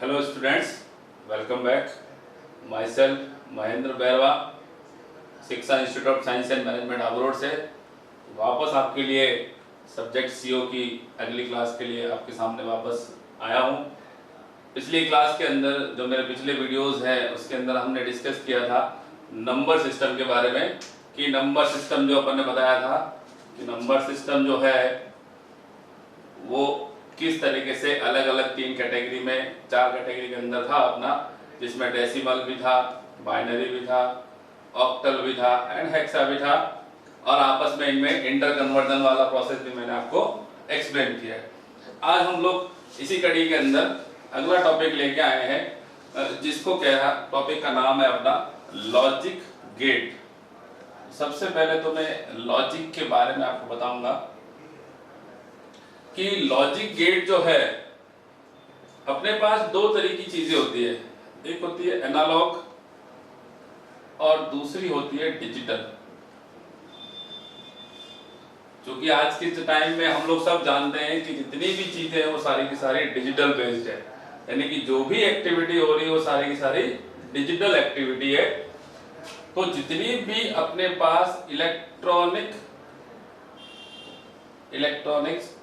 Hello students, welcome back. Myself Mahendra Bairwa, शिक्षा institute of science and management abroad से वापस आपके लिए सब्जेक्ट सीओ की अगली क्लास के लिए आपके सामने वापस आया हूँ। पिछली क्लास के अंदर जो मेरे पिछले वीडियोस हैं उसके अंदर हमने डिस्कस किया था नंबर सिस्टम के बारे में कि नंबर सिस्टम जो अपन ने बताया था कि नंबर सिस्टम जो है वो किस तरीके से अलग अलग 3 कैटेगरी में 4 कैटेगरी के अंदर था अपना, जिसमें डेसिमल भी था, बाइनरी भी था, ऑक्टल भी था एंड हेक्सा भी था, और आपस में इनमें इंटर कन्वर्जन वाला प्रोसेस भी मैंने आपको एक्सप्लेन किया है। आज हम लोग इसी कड़ी के अंदर अगला टॉपिक लेके आए हैं, जिसको क्या टॉपिक का नाम है अपना लॉजिक गेट। सबसे पहले तो मैं लॉजिक के बारे में आपको बताऊंगा कि लॉजिक गेट जो है अपने पास 2 तरह की चीजें होती है, एक होती है एनालॉग और दूसरी होती है डिजिटल। क्योंकि आज के टाइम में हम लोग सब जानते हैं कि जितनी भी चीजें हैं वो सारी की सारी डिजिटल बेस्ड है, यानी कि जो भी एक्टिविटी हो रही है वो सारी की सारी डिजिटल एक्टिविटी है। तो जितनी भी अपने पास इलेक्ट्रॉनिक्स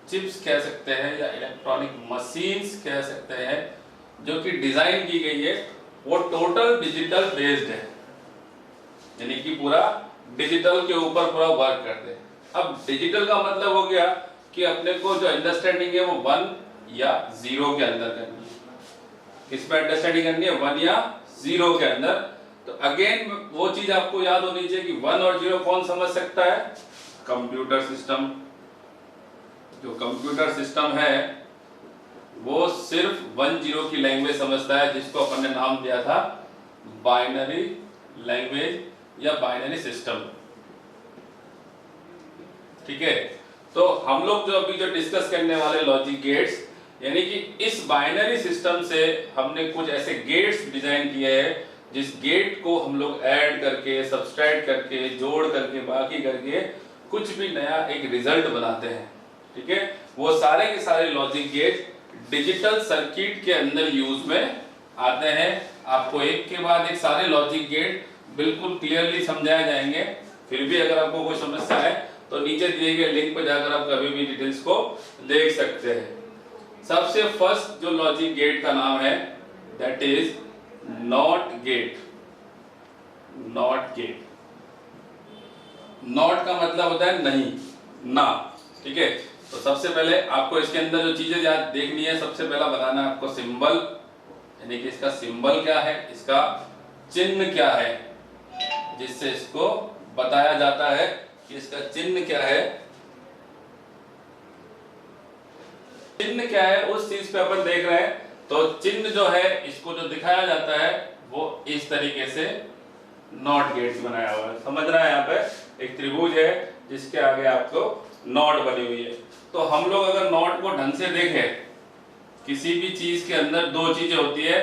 चिप्स कह सकते हैं या इलेक्ट्रॉनिक मशीन्स कह सकते हैं जो कि डिजाइन की गई है वो टोटल डिजिटल बेस्ड है, यानी कि पूरा डिजिटल के ऊपर पूरा वर्क करते हैं। अब डिजिटल का मतलब हो गया कि अपने को जो अंडरस्टैंडिंग है वो 1 या 0 के अंदर करनी है। इसमें अंडरस्टैंडिंग करनी है 1 या 0 के अंदर। तो अगेन वो चीज आपको याद होनी चाहिए कि 1 और 0 कौन समझ सकता है? Computer system. जो कंप्यूटर सिस्टम है वो सिर्फ 1-0 की लैंग्वेज समझता है, जिसको अपन ने नाम दिया था बाइनरी लैंग्वेज या बाइनरी सिस्टम। ठीक है, तो हम लोग जो अभी जो डिस्कस करने वाले लॉजिक गेट्स, यानी कि इस बाइनरी सिस्टम से हमने कुछ ऐसे गेट्स डिजाइन किए हैं जिस गेट को हम लोग ऐड करके, सब्सट्रैक्ट करके, जोड़ करके, बाकी करके कुछ भी नया एक रिजल्ट बनाते हैं। ठीक है, वो सारे के सारे लॉजिक गेट डिजिटल सर्किट के अंदर यूज में आते हैं। आपको एक के बाद एक सारे लॉजिक गेट बिल्कुल क्लियरली समझाए जाएंगे। फिर भी अगर आपको कोई समस्या है तो नीचे दिए गए लिंक पर जाकर आप कभी भी डिटेल्स को देख सकते हैं। सबसे फर्स्ट जो लॉजिक गेट का नाम है that is not gate. Not gate, not का मतलब होता है नहीं, ना। ठीक है, तो सबसे पहले आपको इसके अंदर जो चीजें याद देखनी है, सबसे पहला बताना है आपको सिंबल, यानी कि इसका सिंबल क्या है, इसका चिन्ह क्या है, जिससे इसको बताया जाता है कि इसका चिन्ह क्या है। चिन्ह क्या है उस चीज पे अपन देख रहे हैं। तो चिन्ह जो है इसको जो दिखाया जाता है वो इस तरीके से नॉट गेट्स बनाया हुआ है। समझ रहा है, यहाँ पे एक त्रिभुज है जिसके आगे आपको नॉट बनी हुई है। तो हम लोग अगर नॉट को ढंग से देखें, किसी भी चीज के अंदर 2 चीजें होती है,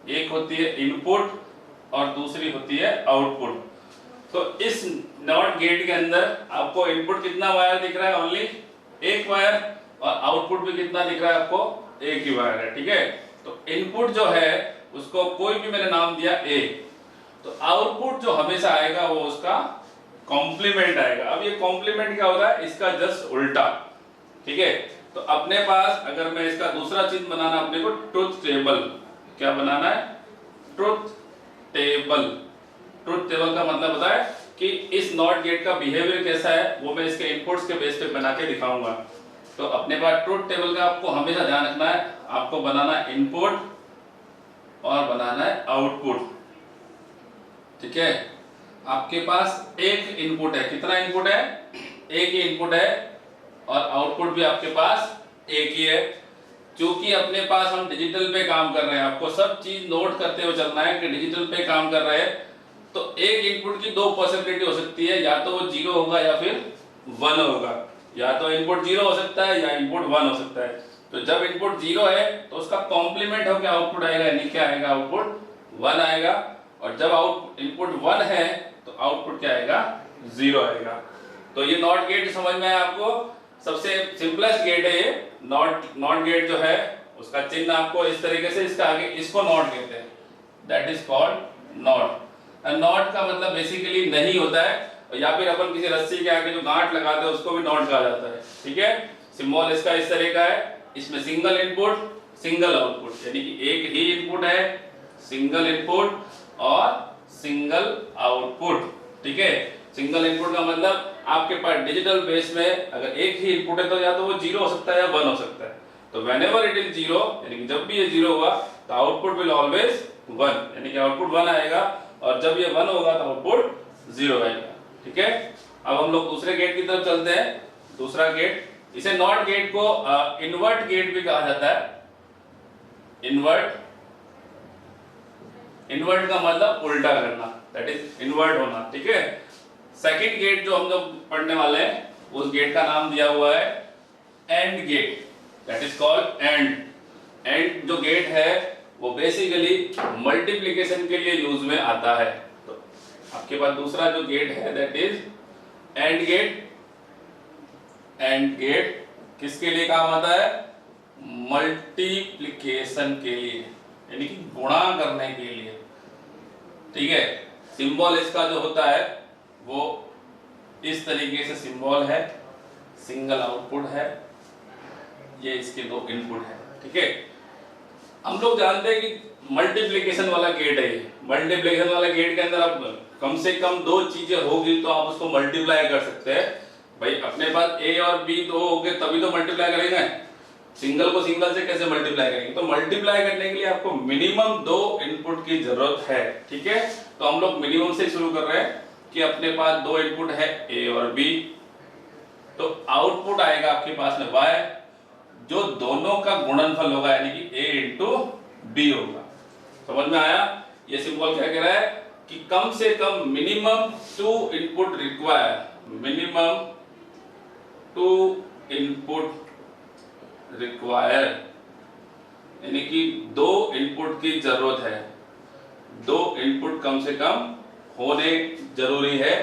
एक होती है इनपुट और दूसरी होती है आउटपुट। तो इस नॉट गेट के अंदर आपको इनपुट कितना वायर दिख रहा है? ओनली एक वायर, और आउटपुट भी कितना दिख रहा है आपको? एक ही वायर है। ठीक है, तो इनपुट जो है उसको कोई भी मैंने नाम दिया ए, तो आउटपुट जो हमेशा आएगा वो उसका कॉम्प्लीमेंट आएगा। अब ये कॉम्प्लीमेंट क्या होता है? इसका जस्ट उल्टा। ठीक है, तो अपने पास अगर मैं इसका दूसरा चिन्ह बनाना, अपने को ट्रुथ टेबल, क्या बनाना है? Truth table. ट्रुथ टेबल का मतलब होता है कि इस नॉट गेट का बिहेवियर कैसा है वो मैं इसके इनपुट्स के बेस पे बना के दिखाऊंगा। तो अपने पास ट्रुथ टेबल का आपको हमेशा ध्यान रखना है, आपको बनाना है इनपुट और बनाना है आउटपुट। ठीक है, आपके पास एक इनपुट है, कितना इनपुट है? एक ही इनपुट है, और आउटपुट भी आपके पास एक ही है। क्योंकि अपने पास हम डिजिटल पे काम कर रहे हैं, आपको सब चीज नोट करते हुए चलना है कि डिजिटल पे काम कर रहे हैं। तो एक इनपुट की 2 पॉसिबिलिटी हो सकती है, या तो वो 0 होगा या फिर 1 होगा। या तो इनपुट 0 हो सकता है या इनपुट 1 हो सकता है। तो जब इनपुट 0 है तो उसका कॉम्प्लीमेंट होकर आउटपुट आएगा, यानी क्या आएगा? आउटपुट 1 आएगा। और जब इनपुट 1 है तो आउटपुट क्या आएगा? 0 आएगा। तो ये नॉट गेट समझ में आया आपको? सबसे सिंपलेस्ट गेट है ये। नॉट गेट जो है उसका चिन्ह आपको इस तरीके से, इसका आगे इसको नॉट कहते हैं, that is called not. Not का मतलब बेसिकली नहीं होता है, या फिर अपन किसी रस्सी के आगे जो गांठ लगाते हैं उसको भी नॉट कहा जाता है, ठीक है। सिंबल इसका इस तरह का है, इसमें सिंगल इनपुट सिंगल आउटपुट, यानी कि एक ही इनपुट है, सिंगल इनपुट और सिंगल आउटपुट, ठीक है। सिंगल इनपुट का मतलब आपके पास डिजिटल बेस में अगर एक ही इनपुट है तो या तो वो 0 हो सकता है या 1 हो सकता है। तो व्हेनेवर इट इज 0, यानी कि जब भी ये 0 हुआ तो आउटपुट विल ऑलवेज 1, यानी कि आउटपुट 1 आएगा, और जब ये 1 होगा तो आउटपुट 0 आएगा, ठीक है। अब हम लोग दूसरे गेट की तरफ चलते हैं। दूसरा गेट, इसे नॉट गेट को इन्वर्ट गेट भी कहा जाता है। इन्वर्ट का मतलब उल्टा करना, दैट इज इन्वर्ट होना, ठीक है। सेकंड गेट जो हम लोग पढ़ने वाले हैं, उस गेट का नाम दिया हुआ है AND gate, that is called AND. AND जो गेट है वो बेसिकली मल्टीप्लिकेशन के लिए यूज में आता है। तो आपके पास दूसरा जो गेट है that is AND gate. AND gate किसके लिए काम आता है? मल्टीप्लिकेशन के लिए, यानी कि गुणा करने के लिए, ठीक है। सिंबल इसका जो होता है वो इस तरीके से सिंबल है, सिंगल आउटपुट है, ये इसके दो इनपुट है, ठीक है। हम लोग जानते हैं कि मल्टीप्लिकेशन वाला गेट है ये। मल्टीप्लिकेशन वाला गेट के अंदर अब कम से कम दो चीजें होगी तो आप उसको मल्टीप्लाई कर सकते हैं। भाई अपने पास ए और बी दो होंगे तभी तो मल्टीप्लाई करेंगे, सिंगल को सिंगल से कैसे मल्टीप्लाई करेंगे? तो मल्टीप्लाई करने के लिए आपको मिनिमम दो इनपुट की जरूरत है, ठीक है। तो हम लोग मिनिमम से शुरू कर रहे हैं कि अपने पास दो इनपुट है ए और बी, तो आउटपुट आएगा आपके पास में y, जो दोनों का गुणनफल होगा, यानी कि a इंटू बी होगा। समझ में आया? ये सिंबल क्या कह रहा है कि कम से कम minimum two input require, minimum two input require, यानी कि दो इनपुट की जरूरत है, दो इनपुट कम से कम होने जरूरी है।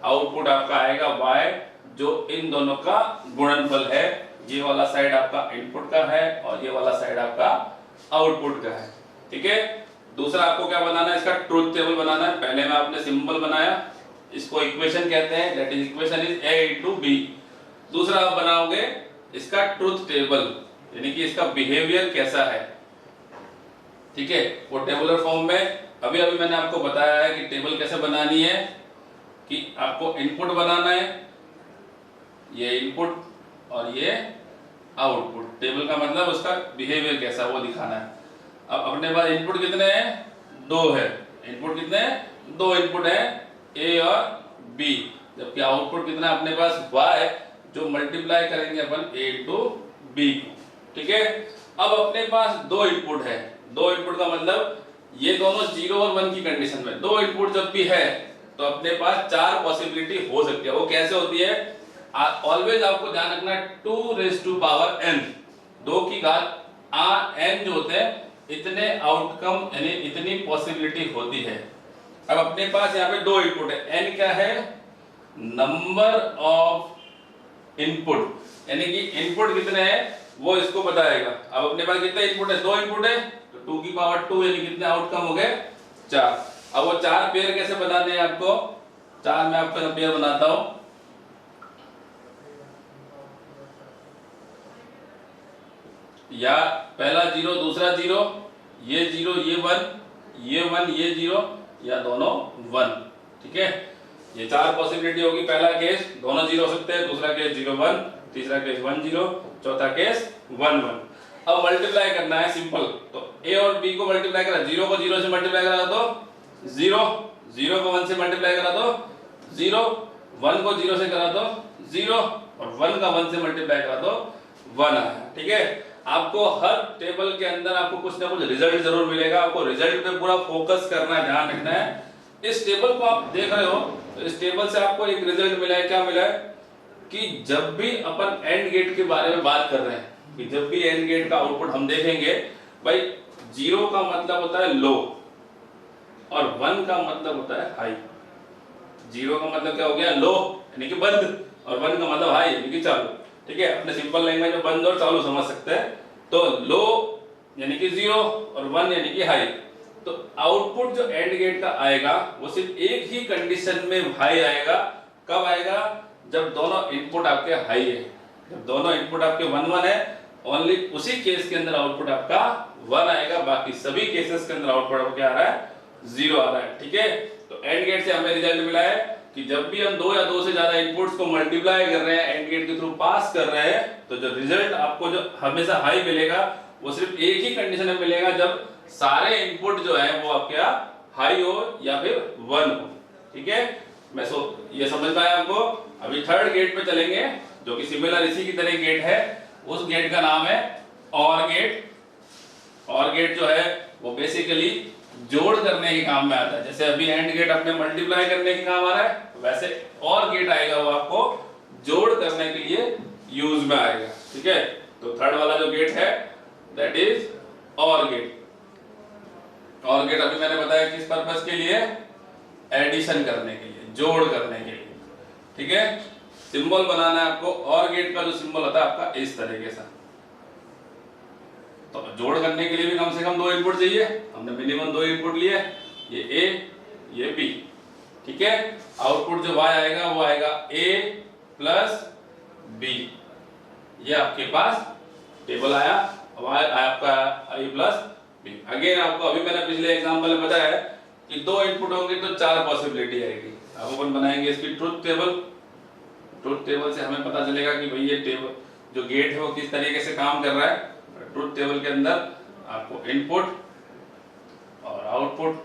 आउटपुट आपका आएगा y, जो इन दोनों का गुणनफल है। ये वाला साइड आपका इनपुट का है और ये वाला साइड आपका आउटपुट का है, ठीक है। दूसरा आपको क्या बनाना है? इसका ट्रुथ टेबल बनाना है। पहले में आपने सिंबल बनाया, इसको इक्वेशन कहते हैं, that is equation is a into b। दूसरा आप बनाओगे इसका ट्रुथ टेबल, यानी कि इसका बिहेवियर कैसा है, ठीक है, वो टेबुलर फॉर्म में। अभी मैंने आपको बताया है कि टेबल कैसे बनानी है, कि आपको इनपुट बनाना है, ये इनपुट और ये आउटपुट। टेबल का मतलब उसका बिहेवियर कैसा वो दिखाना है। अब अपने पास इनपुट कितने हैं? दो है। इनपुट कितने हैं? दो इनपुट है, ए और बी, जबकि आउटपुट कितना है अपने पास? y, जो मल्टीप्लाई करेंगे अपन a टू b, ठीक है। अब अपने पास दो इनपुट है, दो इनपुट का मतलब ये दोनों 0 और 1 की कंडीशन में। दो इनपुट जब भी है तो अपने पास चार पॉसिबिलिटी हो सकती है। वो कैसे होती है? ऑलवेज आपको ध्यान रखना, 2 रेज़ टू पावर n, 2 की घात n जो होते हैं, इतने आउटकम यानी इतनी पॉसिबिलिटी होती है। अब अपने पास यहाँ पे दो इनपुट है, n क्या है? नंबर ऑफ इनपुट, यानी कि इनपुट कितने हैं वो इसको बताएगा। अब अपने पास कितने इनपुट है? दो इनपुट है, तो 2 की पावर 2, यानी कितने आउटकम हो गए? 4। अब वो चार पेयर कैसे बनाने हैं आपको? चार मैं आपको पेयर बनाता हूं। या पहला 0 दूसरा 0, ये 0 ये 1, ये 1 ये 0, या दोनों 1, ठीक है। ये चार पॉसिबिलिटी होगी। पहला केस दोनों 0 हो सकते हैं, दूसरा केस 0 1, तीसरा केस 1 0, चौथा केस 1 1। अब मल्टीप्लाई करना है, सिंपल। तो a और b को मल्टीप्लाई करा, 0 को 0 से मल्टीप्लाई करा दो 0, 0 को 1 से मल्टीप्लाई करा दो 0, 1 को 0 से करा दो 0, और 1 का 1 से मल्टीप्लाई करा दो 1 आया, ठीक है। आपको हर टेबल के अंदर आपको कुछ ना कुछ रिजल्ट जरूर मिलेगा। आपको रिजल्ट पे पूरा फोकस करना है, ध्यान रखना है। इस टेबल को आप देख रहे हो, तो इस टेबल से आपको एक रिजल्ट मिला है। क्या मिला है? कि जब भी अपन एंड गेट के बारे में बात कर रहे हैं, कि जब भी एंड गेट का आउटपुट हम देखेंगे, भाई 0 का मतलब होता है लो और 1 का मतलब होता है हाई। 0 का मतलब क्या हो गया? लो, यानी कि बंद, और 1 का मतलब हाई, यानी कि चालू, ठीक है। अपने सिंपल लैंग्वेज में बंद और चालू समझ सकते हैं। तो लो यानी कि 0 और 1 यानी कि हाई। तो आउटपुट जो एंड गेट का आएगा वो सिर्फ एक ही कंडीशन में हाई आएगा। कब आएगा? जब दोनों इनपुट आपके हाई है, जब दोनों इनपुट आपके 1 1 है, ओनली उसी केस के अंदर आउटपुट आपका 1 आएगा। बाकी सभी केसेस के अंदर आउटपुट आपको क्या आ रहा है? 0 आ रहा है। ठीक है, तो एंड गेट से हमें रिजल्ट मिला है कि जब भी हम 2 या 2 से ज्यादा इनपुट्स को मल्टीप्लाई कर रहे हैं, एंड गेट के थ्रू पास कर रहे हैं, तो जो रिजल्ट आपको जो हमेशा हाई मिलेगा वो सिर्फ एक ही कंडीशन में मिलेगा, जब सारे इनपुट जो है वो आपके हाई हो या फिर 1 हो। ठीक है, ये समझ में आया आपको? अभी थर्ड गेट पे चलेंगे जो कि सिमिलर इसी की तरह गेट है। उस गेट का नाम है और गेट। और गेट जो है वो बेसिकली जोड़ करने के काम में आता है। जैसे अभी एंड गेट अपने मल्टीप्लाई करने के काम आ रहा है, वैसे और गेट आएगा वो आपको जोड़ करने के लिए यूज में आएगा। ठीक है, तो थर्ड वाला जो गेट है दैट इज और गेट। और गेट अभी मैंने बताया किस पर्पस के लिए? एडिशन करने के लिए, जोड़ करने के लिए। ठीक है, सिंबल बनाना है आपको। और गेट का जो सिंबल होता है आपका इस तरीके से। तो जोड़ करने के लिए भी कम से कम 2 इनपुट चाहिए। हमने मिनिमम 2 इनपुट लिए, ये ए ये बी। ठीक है, आउटपुट जो y आएगा वो आएगा a प्लस बी। ये आपके पास टेबल आया, y आपका a प्लस बी। अगेन आपको अभी मैंने पिछले एग्जांपल में बताया है कि 2 इनपुट होंगे तो 4 पॉसिबिलिटी आएगी। अब अपन बनाएंगे इसकी ट्रुथ टेबल। ट्रुथ टेबल से हमें पता चलेगा कि भाई ये टेबल जो गेट है वो किस तरीके से काम कर रहा है। ट्रुथ टेबल के अंदर आपको इनपुट और आउटपुट,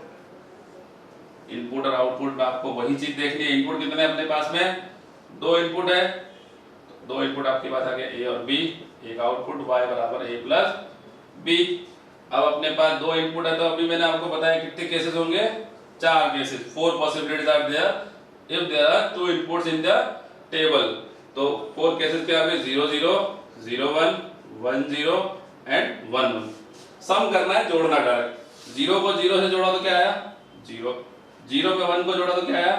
इनपुट और आउटपुट में आपको वही चीज देखनी है। इनपुट कितने अपने पास में? 2 इनपुट है, तो 2 इनपुट आपके पास आ गया ए और बी। एक आउटपुट y बराबर a प्लस बी। अब अपने पास 2 इनपुट है, तो अभी मैंने आपको बताया कितने केसेस होंगे? 4 cases. 4 possibilities are there if there are 2 inputs in the table. तो 4 केसेस क्या आ गए? 0 0 0 1 1 0 एंड 1 1। सम करना है, जोड़ना डायरेक्ट। 0 को 0 से जोड़ा तो क्या आया? 0। 0 में 1 को जोड़ा तो क्या आया?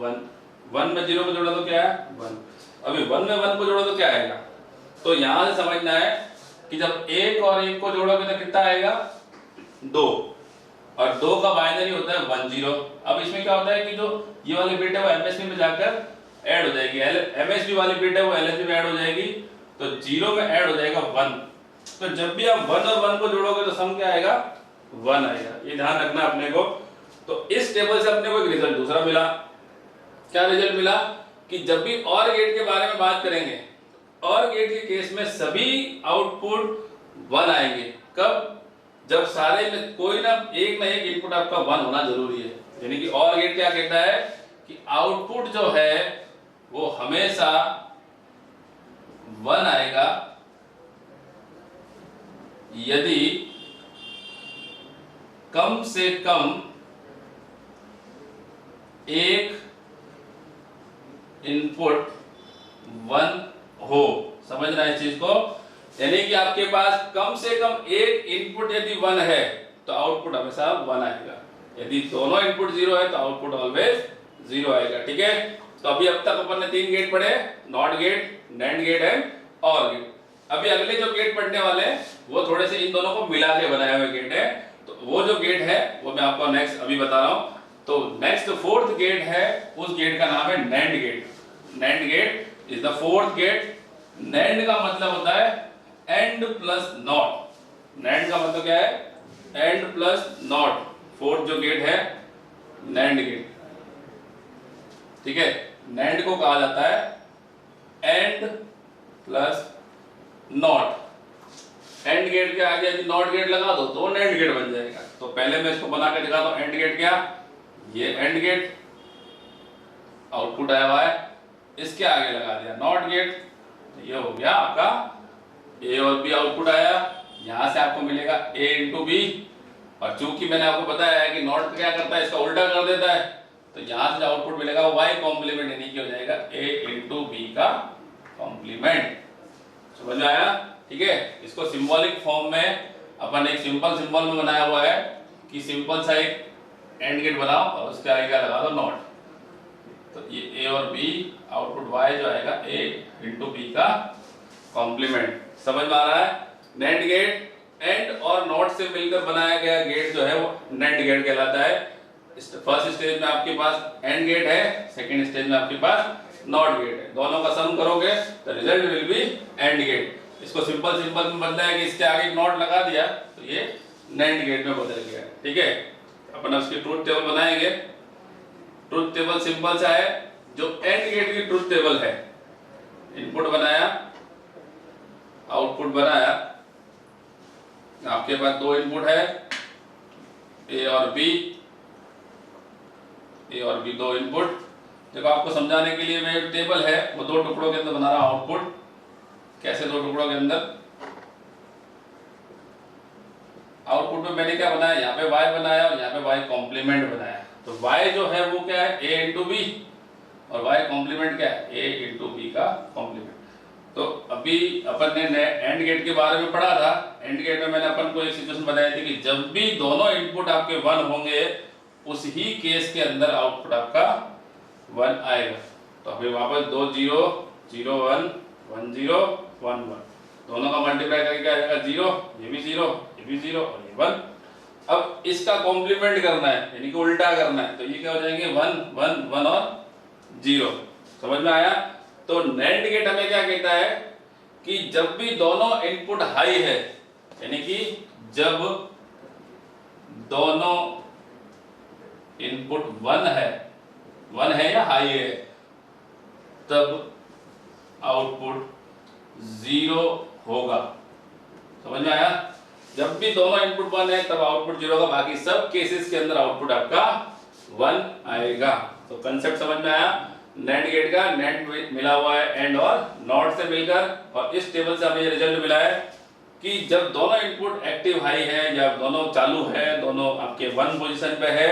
1। 1 में 0 को जोड़ा तो क्या आया? 1। अभी 1 में 1 को जोड़ा तो क्या आएगा? तो यहां से समझना है कि जब 1 और 1 को जोड़ोगे तो कितना आएगा? 2। और 2 का बाइनरी होता है 1 0। अब इसमें क्या होता है कि जो ये वाली बिट है वो एमएसबी में जाकर ऐड हो जाएगी। एमएसबी वाली बिट है वो एलएसबी में ऐड हो जाएगी, तो 0 में ऐड हो जाएगा 1। तो जब भी आप 1 और 1 को जोड़ोगे तो सम क्या आएगा? 1 आएगा। ये ध्यान रखना अपने को। तो इस टेबल से अपने को एक रिजल्ट दूसरा मिला। क्या रिजल्ट मिला? कि जब भी और गेट के बारे में बात करेंगे, और गेट के केस में सभी आउटपुट 1 आएंगे। कब? जब सारे में कोई ना एक इनपुट आपका 1 होना जरूरी है। यानी कि और गेट क्या कहता है कि आउटपुट जो है वो हमेशा 1 आएगा यदि कम से कम एक इनपुट 1 हो। समझ रहे हैं इस चीज को? यानी कि आपके पास कम से कम एक इनपुट यदि 1 है तो आउटपुट हमेशा 1 आएगा। यदि दोनों इनपुट 0 है तो आउटपुट ऑलवेज 0 आएगा। ठीक है, तो अभी अब तक अपन ने 3 गेट पढ़े, NOT gate, NAND gate AND और गेट। अभी अगले जो गेट पढ़ने वाले हैं वो थोड़े से इन दोनों को मिला के बनाए हुए गेट है। तो वो जो गेट है वो मैं आपको नेक्स्ट अभी बता रहा हूं। तो नेक्स्ट 4th गेट है, उस गेट का नाम है NAND gate. NAND gate is the 4th gate. NAND का मतलब होता है एंड प्लस नॉट। नैंड का मतलब क्या है? AND plus not. 4th जो गेट है नैंड गेट। ठीक है, नैंड को कहा जाता है AND plus NOT. AND gate के आगे यदि नॉट गेट लगा दो तो नैंड गेट बन जाएगा। तो पहले मैं इसको बना के दिखाता हूं। एंड गेट क्या? ये एंड गेट, आउटपुट आया हुआ है, इसके आगे लगा दिया नॉट गेट, तो ये हो गया आपका ए और बी आउटपुट आया। यहां से आपको मिलेगा ए इंटू बी, और चूंकि मैंने आपको बताया है कि नॉट क्या करता है, इसका उल्टा कर देता है, तो यहां से जो आउटपुट मिलेगा वो y कॉम्प्लीमेंट यानी कि हो जाएगा a इंटू बी का कॉम्प्लीमेंट। समझ में आया? ठीक है, इसको सिंबॉलिक फॉर्म में अपन एक सिंपल सिंबल में बनाया हुआ है कि सिंपल सा एक एंड गेट बनाओ और उसके आगे क्या लगा दो नॉट। तो ये a और b आउटपुट y जो आएगा a इंटू बी का कॉम्प्लीमेंट। समझ में आ रहा है? नैंड गेट एंड और नॉट से मिलकर बनाया गया गेट जो है वो नेंड गेट कहलाता है। फर्स्ट स्टेज में आपके पास एंड गेट है, सेकंड स्टेज में आपके पास नॉट गेट है। दोनों का सम करोगे तो result will be AND gate. इसको सिंपल सिंपल में बदला है कि इसके आगे एक नॉट लगा दिया तो ये नेंड गेट में बदल गया। ठीक है, अपन उसकी ट्रूथ टेबल बनाएंगे। ट्रूथ टेबल सिंपल सा है, जो एंड गेट की ट्रूथ टेबल है, इनपुट बनाया, आउटपुट बनाया, आपके पास दो इनपुट है ए और बी, ए और बी दो इनपुट। देखो आपको समझाने के लिए मैं एक टेबल है वो दो टुकड़ों के अंदर बना रहा हूं। आउटपुट कैसे दो टुकड़ों के अंदर, आउटपुट में मैंने क्या बनाया, यहाँ पे y बनाया और यहाँ पे y कॉम्प्लीमेंट बनाया। तो y जो है वो क्या है, a इंटू बी, और y कॉम्प्लीमेंट क्या है, a इंटू बी का कॉम्प्लीमेंट। तो अभी अपन ने एंड गेट के बारे में पढ़ा था। एंड गेट में मैंने अपन को एक सिचुएशन बताई थी कि जब भी दोनों इनपुट आपके 1 होंगे उस ही केस के अंदर आउटपुट आपका 1 आएगा। तो अभी वापस 2 0 0 1 1 0 1 1, दोनों का मल्टीप्लाई करके क्या आएगा 0, ये भी 0, ये भी 0 और ये 1। अब इसका कॉम्प्लीमेंट करना है यानी कि उल्टा करना है, तो ये क्या हो जाएंगे 1 1 1 और 0। समझ में आया? तो नेंड गेट हमें क्या कहता है कि जब भी दोनों इनपुट हाई है, यानी कि जब दोनों इनपुट 1 है या हाई है, तब आउटपुट 0 होगा। समझ में आया? जब भी दोनों इनपुट 1 है तब आउटपुट 0 होगा, बाकी सब केसेस के अंदर आउटपुट आपका 1 आएगा। तो कंसेप्ट समझ में आया? नेंड गेट का नेंड मिला हुआ है एंड और नॉट से मिलकर, और इस टेबल से हमें ये रिजल्ट मिला है कि जब दोनों इनपुट एक्टिव हाई है या दोनों चालू है, दोनों आपके 1 पोजीशन पे है,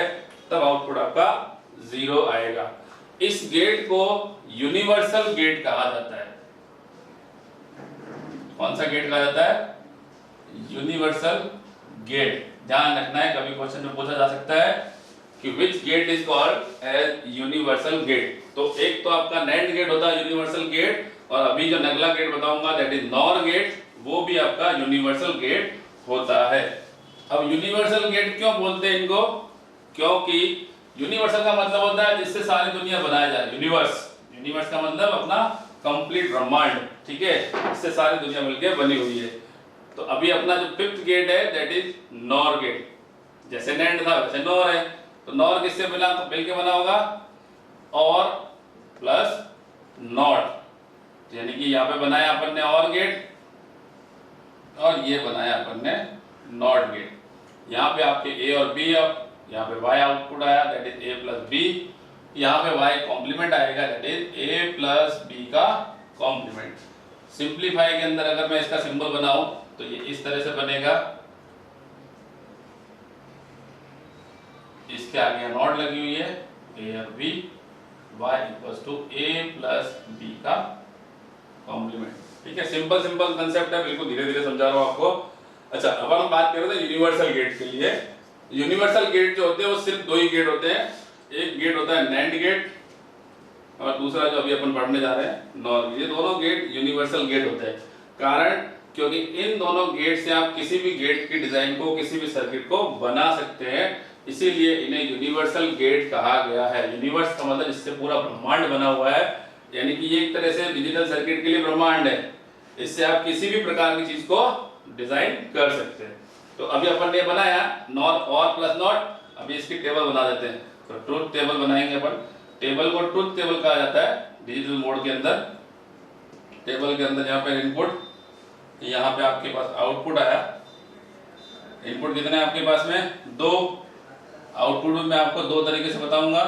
तब आउटपुट आपका 0 आएगा। इस गेट को यूनिवर्सल गेट कहा जाता है। कौन सा गेट कहा जाता है? Universal gate. ध्यान रखना है, कभी क्वेश्चन में पूछा जा सकता है कि which gate is called as universal gate. तो एक तो आपका नेंड गेट होता है यूनिवर्सल गेट, और अभी जो अगला गेट बताऊंगा दैट इज नॉर गेट, वो भी आपका यूनिवर्सल गेट होता है। अब यूनिवर्सल गेट क्यों बोलते हैं इनको? क्योंकि यूनिवर्सल का मतलब होता है जिससे सारी दुनिया बनाया जाए। यूनिवर्स का मतलब अपना कंप्लीट ब्रह्मांड, ठीक है, इससे सारी दुनिया मिलकर बनी हुई है। तो अभी अपना जो फिफ्थ गेट है दैट इज नॉर गेट। जैसे नेंड था वैसे नॉर है, तो नॉर किससे मिला तो मिलके बना होगा और प्लस नॉट, यानी कि यहाँ पे बनाया अपन ने और गेट और ये बनाया अपन ने नॉट गेट। यहाँ पे आपके ए और बी, यहाँ पे y आउटपुट आया that is a plus b, यहाँ पे y कॉम्प्लीमेंट आएगा that is a plus b का कॉम्प्लीमेंट। सिंप्लीफाई के अंदर अगर मैं इसका सिंबल बनाऊं तो ये इस तरह से बनेगा, इसके आगे नॉट लगी हुई है a और b, y equals to a plus b का कॉम्प्लीमेंट। ठीक है, सिंपल कंसेप्ट है, बिल्कुल धीरे धीरे समझा रहा हूं आपको। अच्छा, अब हम बात कर रहे थे यूनिवर्सल गेट के लिए। यूनिवर्सल गेट जो होते हैं वो सिर्फ दो ही गेट होते हैं। एक गेट होता है नैंड गेट और दूसरा जो अभी अपन पढ़ने जा रहे हैं नॉर। ये दोनों गेट यूनिवर्सल गेट होते हैं। कारण क्योंकि इन दोनों गेट से आप किसी भी गेट की डिजाइन को, किसी भी सर्किट को बना सकते हैं, इसीलिए इन्हें यूनिवर्सल गेट कहा गया है। यूनिवर्स का मतलब इससे पूरा ब्रह्मांड बना हुआ है, यानी कि ये एक तरह से डिजिटल सर्किट के लिए ब्रह्मांड है। इससे आप किसी भी प्रकार की चीज को डिजाइन कर सकते हैं। तो अभी अपन ने बनाया नॉर और प्लस नॉट। अभी इसकी टेबल बना देते हैं। तो ट्रूथ टेबल बनाएंगे अपन। टेबल को ट्रूथ टेबल कहा जाता है डिजिटल मोड के अंदर। टेबल के अंदर यहाँ पे इनपुट, यहाँ पे आपके पास आउटपुट आया। इनपुट कितने हैं आपके पास में? 2। आउटपुट में मैं आपको दो तरीके से बताऊंगा।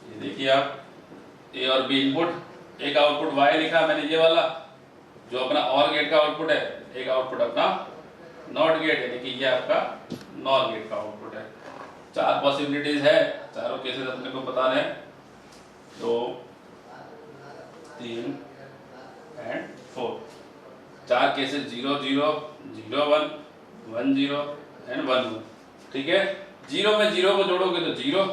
ये देखिए आप, ए और बी इनपुट। एक आउटपुट y लिखा मैंने ये वाला जो अपना और गेट का आउटपुट है, एक आउटपुट अपना नॉट गेट, यानी कि ये आपका नॉर गेट का आउटपुट है। 4 पॉसिबिलिटीज है, चारों केसेस अपने को पता है। 2 3 एंड 4। 4 cases 0 0 0 1 1 0 and 1 1। ठीक है, 0 में 0 को जोड़ोगे तो 0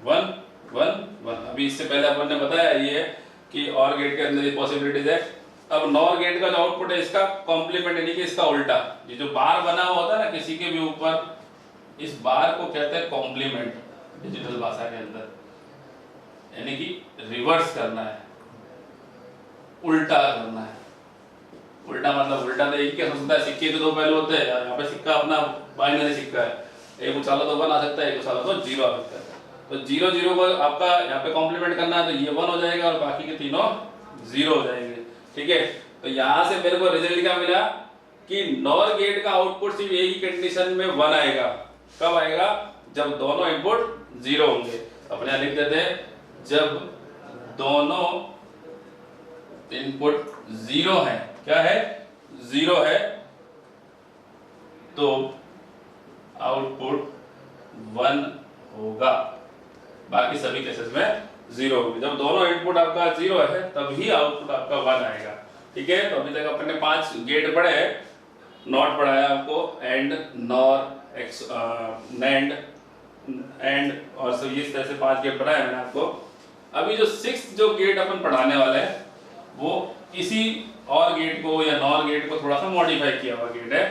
1 1 1। अभी इससे पहले अपन ने बताया ये कि और गेट के अंदर ये पॉसिबिलिटीज है अब नॉर गेट का जो आउटपुट है इसका कॉम्प्लीमेंट यानी कि इसका उल्टा, ये जो बार बना हुआ होता है ना किसी के भी ऊपर, इस बार को कहते हैं कॉम्प्लीमेंट डिजिटल भाषा के अंदर, यानी कि रिवर्स करना है, उल्टा करना है। उल्टा मतलब उल्टा तो एक क्या सोचता है, सिक्के के दो पहलू होते हैं, यहाँ पे सिक्का अपना बाइनरी सिक्का है, एक उछाला तो 1 आ सकता है, एक उछाला तो 0 आ सकता है। तो 0 0 को आपका यहाँ पे कॉम्प्लीमेंट करना है, तो ये 1 हो जाएगा और बाकी के तीनों 0 हो जाएंगे। ठीक है, तो यहाँ से मेरे को रिजल्ट क्या मिला कि नॉर गेट का आउटपुट सिर्फ एक ही कंडीशन में 1 आएगा। कब आएगा? जब दोनों इनपुट 0 होंगे। अपने यहाँ लिख देते हैं, जब दोनों इनपुट 0 है, क्या है? 0 है, तो आउटपुट 1 होगा, बाकी सभी केसेस में 0 होगी। जब दोनों इनपुट आपका 0 है तभी आउटपुट आपका 1 आएगा। ठीक है, तो अभी तक अपने 5 गेट पढ़े हैं, नॉट पढ़ाया आपको, एंड, नॉर, नैंड, एंड और सब, इस तरह से 5 गेट पढ़ाया मैंने आपको। अभी जो 6th जो गेट अपन पढ़ाने वाले हैं वो इसी और गेट को या नॉर गेट को थोड़ा सा मॉडिफाई किया हुआ गेट है।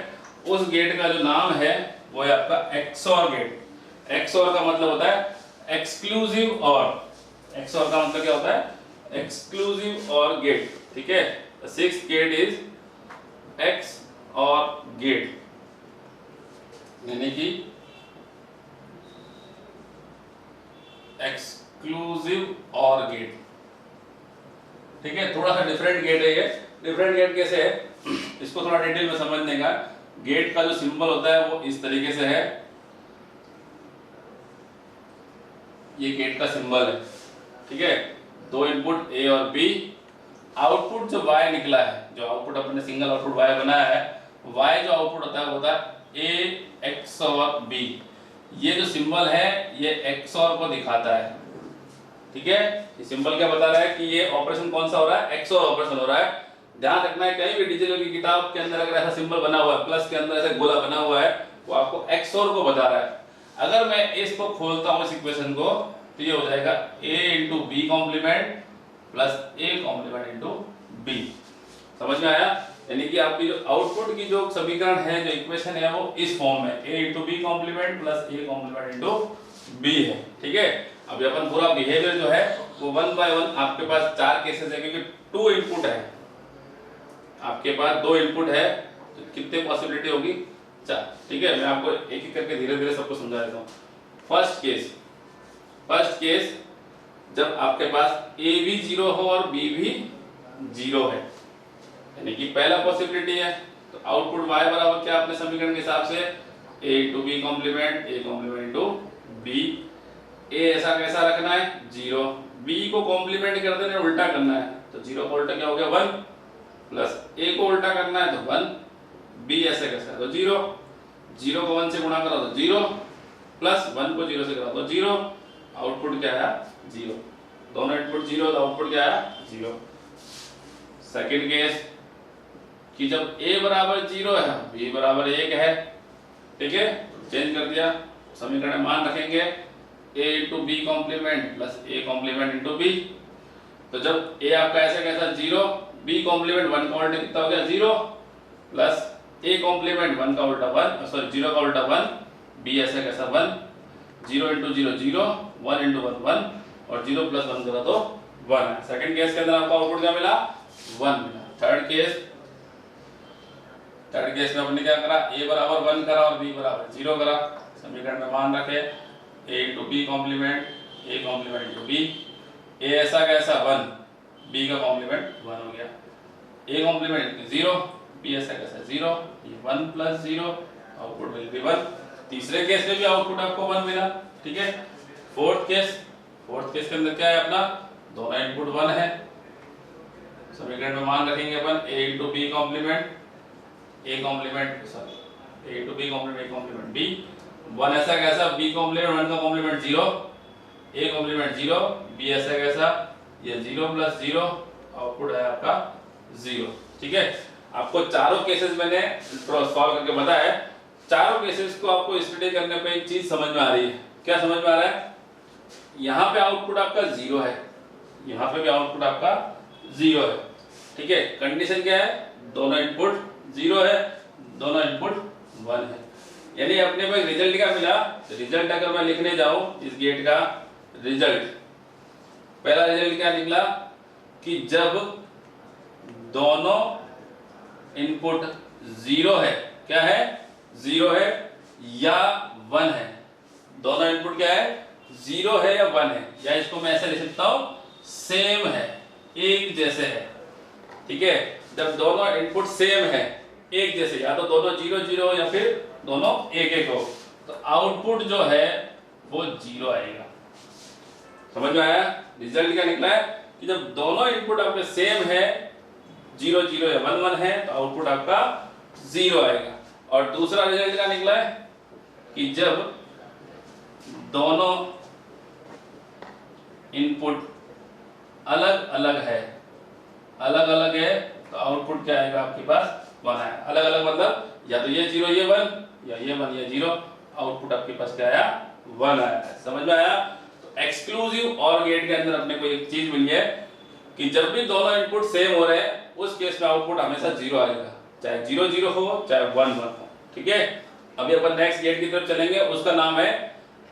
उस गेट का जो नाम है वो है आपका एक्सऑर गेट। एक्सऑर का मतलब होता है एक्सक्लूसिव और, एक्सऑर का मतलब क्या होता है? एक्सक्लूसिव और गेट। ठीक है, the 6th gate is XOR gate, यानी कि एक्सक्लूसिव और गेट। ठीक है, थोड़ा सा डिफरेंट गेट है ये। डिफरेंट गेट कैसे है इसको थोड़ा डिटेल में समझने का, गेट का जो सिंबल होता है वो इस तरीके से है, ये गेट का सिंबल है। ठीक है, 2 इनपुट ए और बी, आउटपुट जो y निकला है, जो आउटपुट अपने सिंगल आउटपुट y बनाया है, y जो आउटपुट होता है वो होता है a XOR b। ये जो सिंबल है ये XOR को दिखाता है। ठीक है, ये सिंबल क्या बता रहा है कि ये ऑपरेशन कौन सा हो रहा है? XOR ऑपरेशन हो रहा है। ध्यान रखना है, कहीं भी डिजिटल की किताब के अंदर अगर ऐसा सिंबल बना हुआ है, प्लस के अंदर ऐसा गोला बना हुआ है, वो आपको XOR को बता रहा है। अगर मैं इसको खोलता हूं इस इक्वेशन को, तो ये हो जाएगा a into b complement plus a complement into b. समझ में आया? यानी कि आपकी जो आउटपुट की जो समीकरण है, जो इक्वेशन है, वो इस फॉर्म में a into b complement plus a complement into b है। ठीक है, अभी अपन पूरा बिहेवियर जो है वो 1 बाय 1, आपके पास 4 केसेस है क्योंकि 2 इनपुट है, आपके पास 2 इनपुट है, तो कितने पॉसिबिलिटी होगी? 4। ठीक है, मैं आपको एक एक करके धीरे धीरे सबको समझा देता हूँ। फर्स्ट केस जब आपके पास a भी 0 हो और b भी 0 है, यानी कि पहला पॉसिबिलिटी है, तो आउटपुट y बराबर क्या अपने समीकरण के हिसाब से a into b complement a complement into b। a ऐसा कैसा रखना है? 0, b को कॉम्प्लीमेंट कर देना, उल्टा करना है, तो 0 का उल्टा क्या हो गया? 1, प्लस a को उल्टा करना है तो 1, b ऐसे कैसा है तो 0, 0 को 1 से गुणा करो तो 0, प्लस 1 को 0 से करो तो 0, आउटपुट क्या आया? 0। दोनों इनपुट 0 तो आउटपुट क्या आया? 0। सेकंड केस कि जब a बराबर 0 है, b बराबर 1 है, ठीक है, चेंज कर दिया, समीकरण में मान रखेंगे a into b complement plus a complement into b। तो जब a आपका ऐसे कैसा 0, b कॉम्प्लीमेंट 1 का उल्टा कितना हो गया? 0, प्लस a कॉम्प्लीमेंट 1 का उल्टा 1, सॉरी 0 का उल्टा 1, b ऐसे कैसा 1, 0 इंटू 0 0, 1 इंटू 1 1, और 0 प्लस 1 करा तो 1 है। सेकंड केस के अंदर आपका आउटपुट क्या मिला? 1 मिला। थर्ड केस में हमने क्या करा? a बराबर 1 करा और b बराबर 0 करा, समीकरण में मान रखे a into b complement a complement into b। a ऐसा कैसा 1, b का कॉम्प्लीमेंट 1 हो गया, a कॉम्प्लीमेंट 0, b ऐसा कैसा 0, ये 1 प्लस 0, आउटपुट विल बी 1। तीसरे केस में भी आउटपुट आपको 1 मिला। ठीक है, फोर्थ केस के अंदर क्या है अपना? दोनों इनपुट 1 है, समीकरण में मान रखेंगे अपन a into b complement a complement, sorry a into b complement a complement b। 1 ऐसा कैसा? b कॉम्प्लीमेंट 1 का कॉम्प्लीमेंट 0, a कॉम्प्लीमेंट 0, b ऐसा कैसा? ये 0 प्लस 0, आउटपुट है आपका 0। ठीक है, आपको चारों केसेस मैंने सॉल्व करके बताया। चारों केसेस को आपको स्टडी करने पे एक चीज समझ में आ रही है। क्या समझ में आ रहा है? यहाँ पे आउटपुट आपका 0 है, यहाँ पे भी आउटपुट आपका 0 है, ठीक है। कंडीशन क्या है, दोनों इनपुट 0 है, दोनों इनपुट 1 है, यानी अपने को एक रिजल्ट क्या मिला। रिजल्ट अगर मैं लिखने जाऊं इस गेट का रिजल्ट, पहला रिजल्ट क्या निकला कि जब दोनों इनपुट 0 है, क्या है, 0 है या 1 है, दोनों इनपुट क्या है, 0 है या 1 है, या इसको मैं ऐसे लिख सकता हूं सेम है, एक जैसे है, ठीक है। जब दोनों इनपुट सेम है, एक जैसे, या तो दोनों 0 0 या फिर दोनों 1 1 हो, तो आउटपुट जो है वो 0 आएगा। समझ में आया। रिजल्ट क्या निकला है कि जब दोनों इनपुट आपके सेम है, 0 0 या 1 1 है, तो आउटपुट आपका 0 आएगा। और दूसरा रिजल्ट क्या निकला है कि जब दोनों इनपुट अलग अलग है, अलग अलग है, तो आउटपुट क्या आएगा आपके पास 1 आया। अलग अलग मतलब या तो ये 0 ये 1, या ये 1 ये 0, आउटपुट आपके पास क्या आया, 1 आया। समझ में आया। तो एक्सक्लूसिव और गेट के अंदर अपने को एक चीज मिली है कि जब भी दोनों इनपुट सेम हो रहे हैं, उस केस में आउटपुट हमेशा 0 आएगा, चाहे 0 0 हो चाहे 1 1 हो, ठीक है। अभी अपन नेक्स्ट गेट की तरफ चलेंगे, उसका नाम है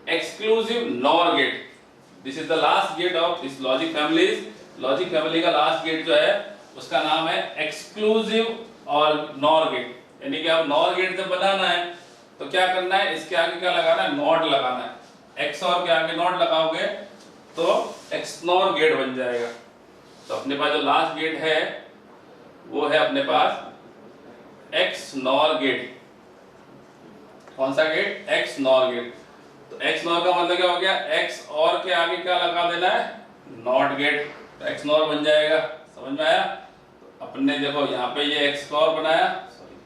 exclusive NOR gate. This is the last gate of this logic family. Logic family का लास्ट गेट जो है उसका नाम है एक्सक्लूसिव और नॉर गेट। यानी कि अब नॉर गेट जब बनाना है तो क्या करना है, इसके आगे क्या लगाना है, नॉट लगाना है। एक्स और के आगे नॉट लगाओगे तो एक्सनॉर गेट बन जाएगा। तो अपने पास जो लास्ट गेट है वो है अपने पास एक्स नॉर गेट। कौन सा गेट, एक्स नॉर गेट। तो एक्स नॉर का मतलब क्या हो गया, एक्स और के आगे क्या लगा देना है, नॉट गेट, तो एक्स नॉर बन जाएगा। समझ में आया। तो अपने देखो यहाँ पे ये एक्स नॉर बनाया, सॉरी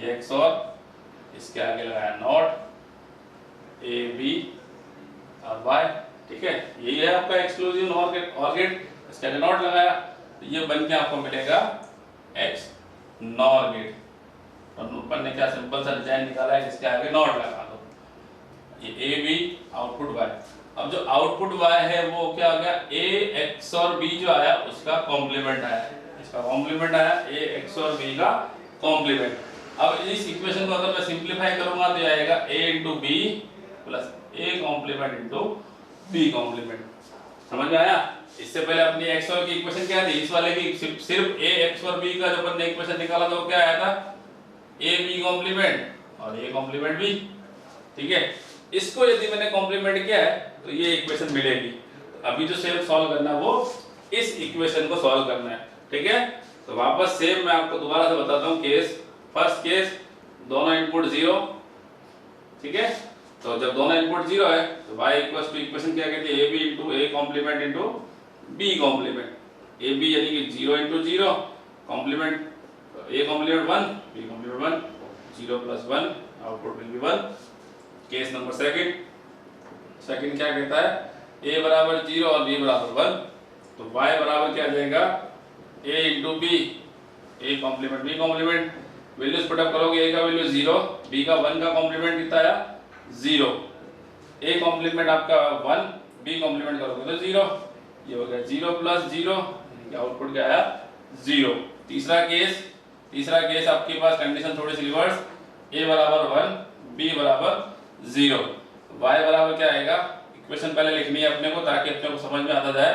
ये एक्स और इसके आगे लगाया नॉट, ए बी और वाई, ठीक है। यही है आपका एक्सक्लूसिव नॉर गेट, और गेट इसके आगे नॉट लगाया, तो ये बन के आपको मिलेगा एक्स नॉर गेट। और ऊपर ने क्या सिंपल सा डिजाइन निकाला है, जिसके आगे नॉट लगा दो, ये ए बी आउटपुट वाई। अब जो आउटपुट वाई है वो क्या हो गया, ए एक्स और बी जो आया उसका कॉम्प्लीमेंट आया, इसका कॉम्प्लीमेंट आया, ए एक्स और बी का कॉम्प्लीमेंट। अब इस इक्वेशन को अगर मैं सिंपलीफाई करूंगा तो आएगा a into b plus a complement into b complement. समझ में आया। इससे पहले अपनी एक्स और की इक्वेशन क्या थी, इस वाले की सिर्फ ए एक्स और बी का जो अपन ने इक्वेशन निकाला था वो क्या आया था, ए बी कॉम्प्लीमेंट और ए कॉम्प्लीमेंट बी, ठीक है। इसको यदि मैंने कॉम्प्लीमेंट किया है तो ये इक्वेशन मिलेगी। अभी जो सेम सॉल्व करना है वो इस इक्वेशन को सॉल्व करना है, ठीक है। तो वापस सेम मैं आपको दोबारा से बताता हूँ केस। फर्स्ट केस, दोनों इनपुट 0, ठीक है। तो जब दोनों इनपुट 0 है तो y इक्वल्स टू इक्वेशन क्या कहती है, ab into a complement into b complement. A b यानी कि 0 into 0 complement, a complement 1 b complement 1, 0 plus 1 output will be 1। Case number second क्या कहता है, a बराबर 0 और b बराबर 1, तो y बराबर क्या आ जाएगा, a into b, a complement b complement. Values put up करोगे, a का वैल्यू 0, b का 1 का कॉम्प्लीमेंट कितना आया 0, a कॉम्प्लीमेंट आपका 1, b कॉम्प्लीमेंट करोगे तो 0, ये हो गया 0 प्लस 0, आउटपुट क्या आया 0। तीसरा केस आपके पास कंडीशन थोड़ी सी रिवर्स, a बराबर 1 b बराबर 0, y बराबर क्या आएगा, इक्वेशन पहले लिखनी है अपने को ताकि अपने को समझ में आता जाए।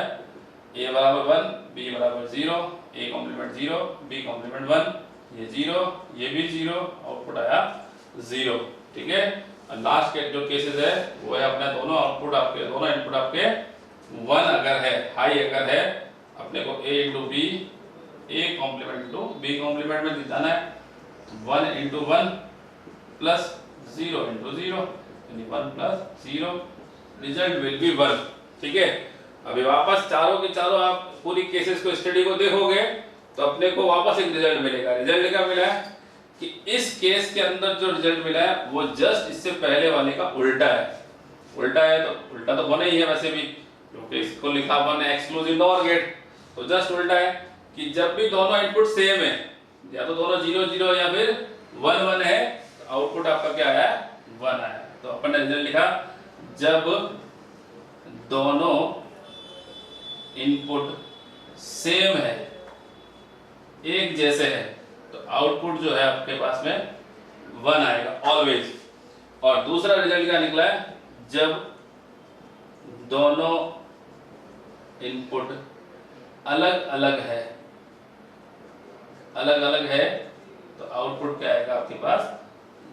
a बराबर 1 b बराबर 0, a कॉम्प्लीमेंट 0 b कॉम्प्लीमेंट 1, ये 0 ये भी 0, आउटपुट आया 0, ठीक है। और लास्ट के जो केसेस है वो है अपने दोनों आउटपुट आपके, दोनों इनपुट आपके 1 अगर है, हाई अगर है, अपने को a into b, a complement into b complement में दिखाना है 1 इंटू 1 प्लस 0 इंटू 0, यानी 1 प्लस 0, रिजल्ट विल बी 1, ठीक है। अभी वापस चारों के चारों आप पूरी केसेस को स्टडी को देखोगे तो अपने को वापस एक रिजल्ट मिलेगा। रिजल्ट क्या मिला है कि इस केस के अंदर जो रिजल्ट मिला है वो जस्ट इससे पहले वाले का उल्टा है। उल्टा है तो उल्टा तो होना ही है वैसे भी, क्योंकि इसको लिखा अपन है एक्सक्लूसिव नॉर गेट, तो जस्ट उल्टा है कि जब भी दोनों इनपुट सेम है, या तो दोनों 0 0 या फिर 1 1 है, तो आउटपुट आपका क्या आया 1 आया। तो अपन ने रिजल्ट लिखा, जब दोनों इनपुट सेम है, एक जैसे है, तो आउटपुट जो है आपके पास में 1 आएगा ऑलवेज। और दूसरा रिजल्ट क्या निकला है, जब दोनों इनपुट अलग अलग है, अलग अलग है, तो आउटपुट क्या आएगा आपके पास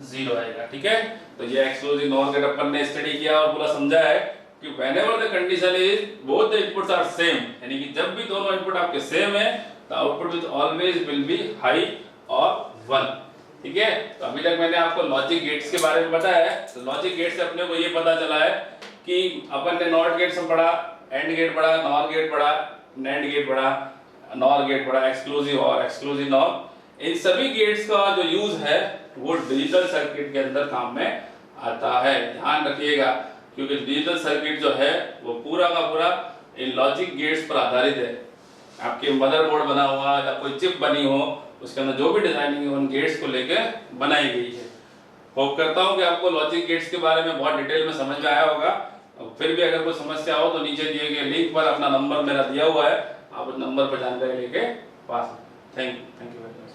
0 आएगा। ठीक है, तो ये एक्सक्लूसिव नॉर गेट अपन ने स्टडी किया और पूरा समझा है कि whenever the condition is both the inputs are same, यानी कि जब भी दोनों इनपुट आपके सेम है तो output will always will be high और 1। ठीक है, तो अभी तक मैंने आपको लॉजिक गेट्स के बारे में बताया है। तो लॉजिक गेट से अपने को ये पता चला है कि अपन ने नॉट गेट से पढ़ा, एंड गेट पढ़ा, नॉर गेट पढ़ा, नैंड गेट पढ़ा, नॉर गेट पढ़ा, एक्सक्लूसिव और एक्सक्लूसिव नॉर। इन सभी गेट्स का जो यूज है वो डिजिटल सर्किट के अंदर काम में आता है, ध्यान रखिएगा, क्योंकि डिजिटल सर्किट जो है वो पूरा का पूरा इन लॉजिक गेट्स पर आधारित है। आपके मदरबोर्ड बना हुआ या कोई चिप बनी हो, उसके अंदर जो भी डिजाइनिंग है उन गेट्स को लेकर बनाई गई है। होप करता हूँ कि आपको लॉजिक गेट्स के बारे में बहुत डिटेल में समझ में आया होगा। फिर भी अगर कोई समस्या हो तो नीचे दिए गए लिंक पर अपना नंबर मेरा दिया हुआ है, आप उस नंबर पर जानकारी लेके पास। Thank you very much.